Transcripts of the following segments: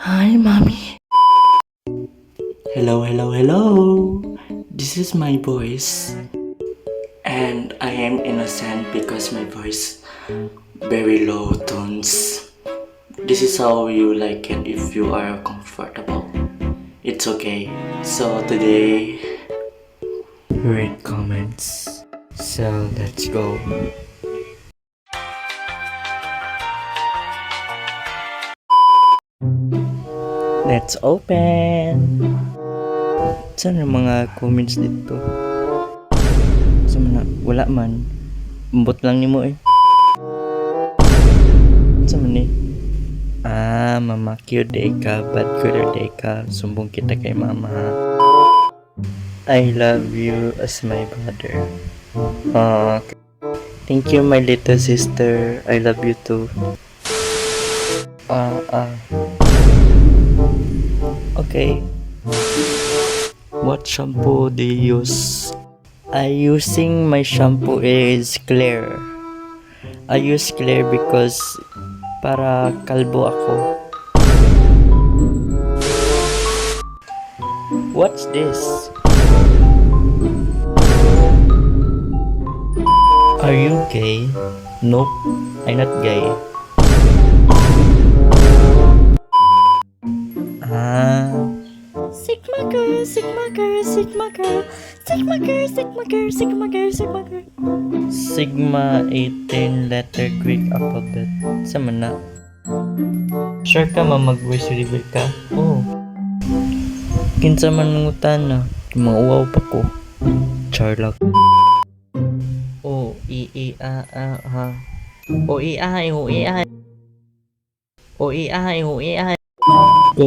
Hi, mommy. Hello, hello, hello. This is my voice. And I am innocent because my voice very low tones. This is how you like it if you are comfortable. It's okay. So today, read comments. So let's go. Let's open. Saan ang mga comments dito? Wala man. Umbot lang ni mo eh. Saan man eh? Mama cute day ka, bad cute day ka. Sumbong kita kay mama. I love you as my brother. Thank you my little sister. I love you too. Okay. What shampoo do you use? My shampoo is Clear. I use Clear because para kalbo ako. What's this? Are you gay? Nope, I'm not gay. Sigma girl, Sigma girl, Sigma girl, Sigma girl, Sigma girl, Sigma girl, Sigma girl. Sigma 18 letter Greek alphabet. Sama na. Sure ka mag-voice reveal ka? Oo. Kinsa man mangutan na. Mauwaw pa ko. Charlock. O, ha. O,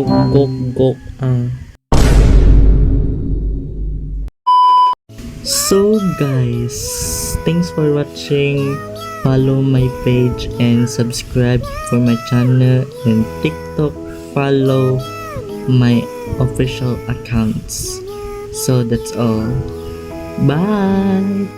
ha. Go. So guys, thanks for watching. Follow my page and subscribe for my channel, and TikTok follow my official accounts. So that's all. Bye.